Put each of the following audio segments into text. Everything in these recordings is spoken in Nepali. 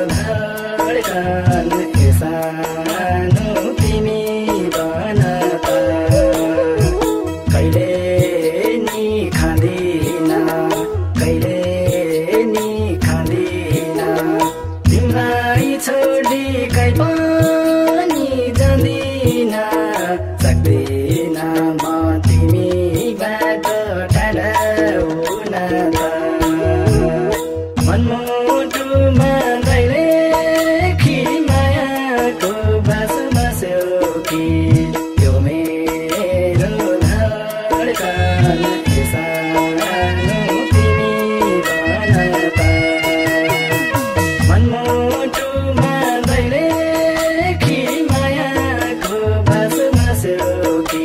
धडकन ए सानो तिमी बन त कहिले नि खाँदिन कहिले नि खाँदिन तिमीलाई छोडी कहीँ पनि जाँदिन सक्दिन म तिमीबाट टाढा हुन त मनमुटुमा दैलेखी मायाको बास बस्यो कि यो मेरो धडकन ए सानो तिमी बन त मनमुटुमा दैलेखी मायाको बास बस्यो कि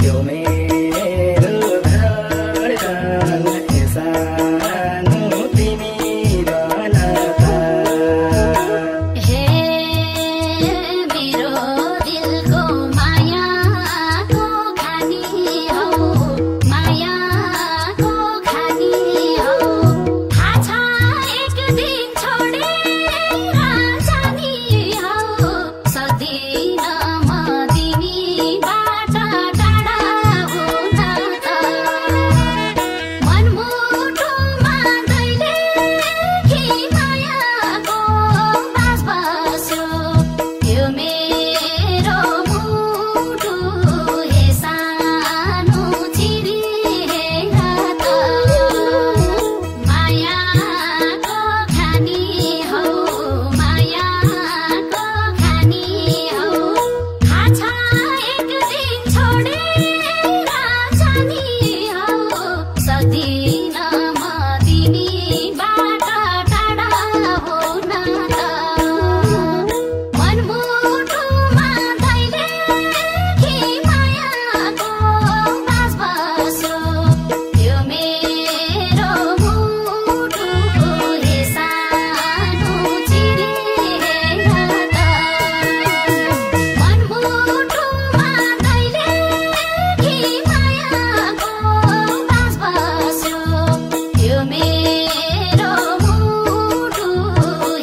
यो मेरो धडकन ए सानो तिमी बन त हे मेरो दिलको मायाको खानी हौ मायाको खानी हौ थाहा छ एक दिन छोडेर जाने हौ सक्दिन म तिमीबाट टाढा हुन त मनमुटुमा दैलेखी मायाको बास बस्यो यो मेरो मुटु हे सानो चिरी हेर त मायाको खानी हौ मायाको खानी हौ थाहा छ एक दिन छोडेर जाने हौ सक्दिन म तिमीबाट टाढा हुन त मनमुटुमा दैलेखी मायाको बास बस्यो यो मेरो मुटु हे सानो चिरी हेर त मनमुटुमा दैलेखी मायाको बास बस्यो यो मेरो मुटु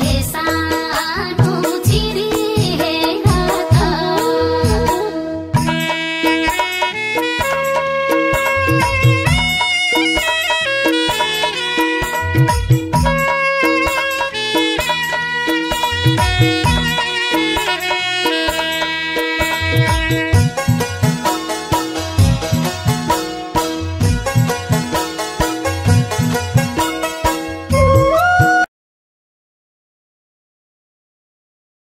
हे सानो चिरी हेर त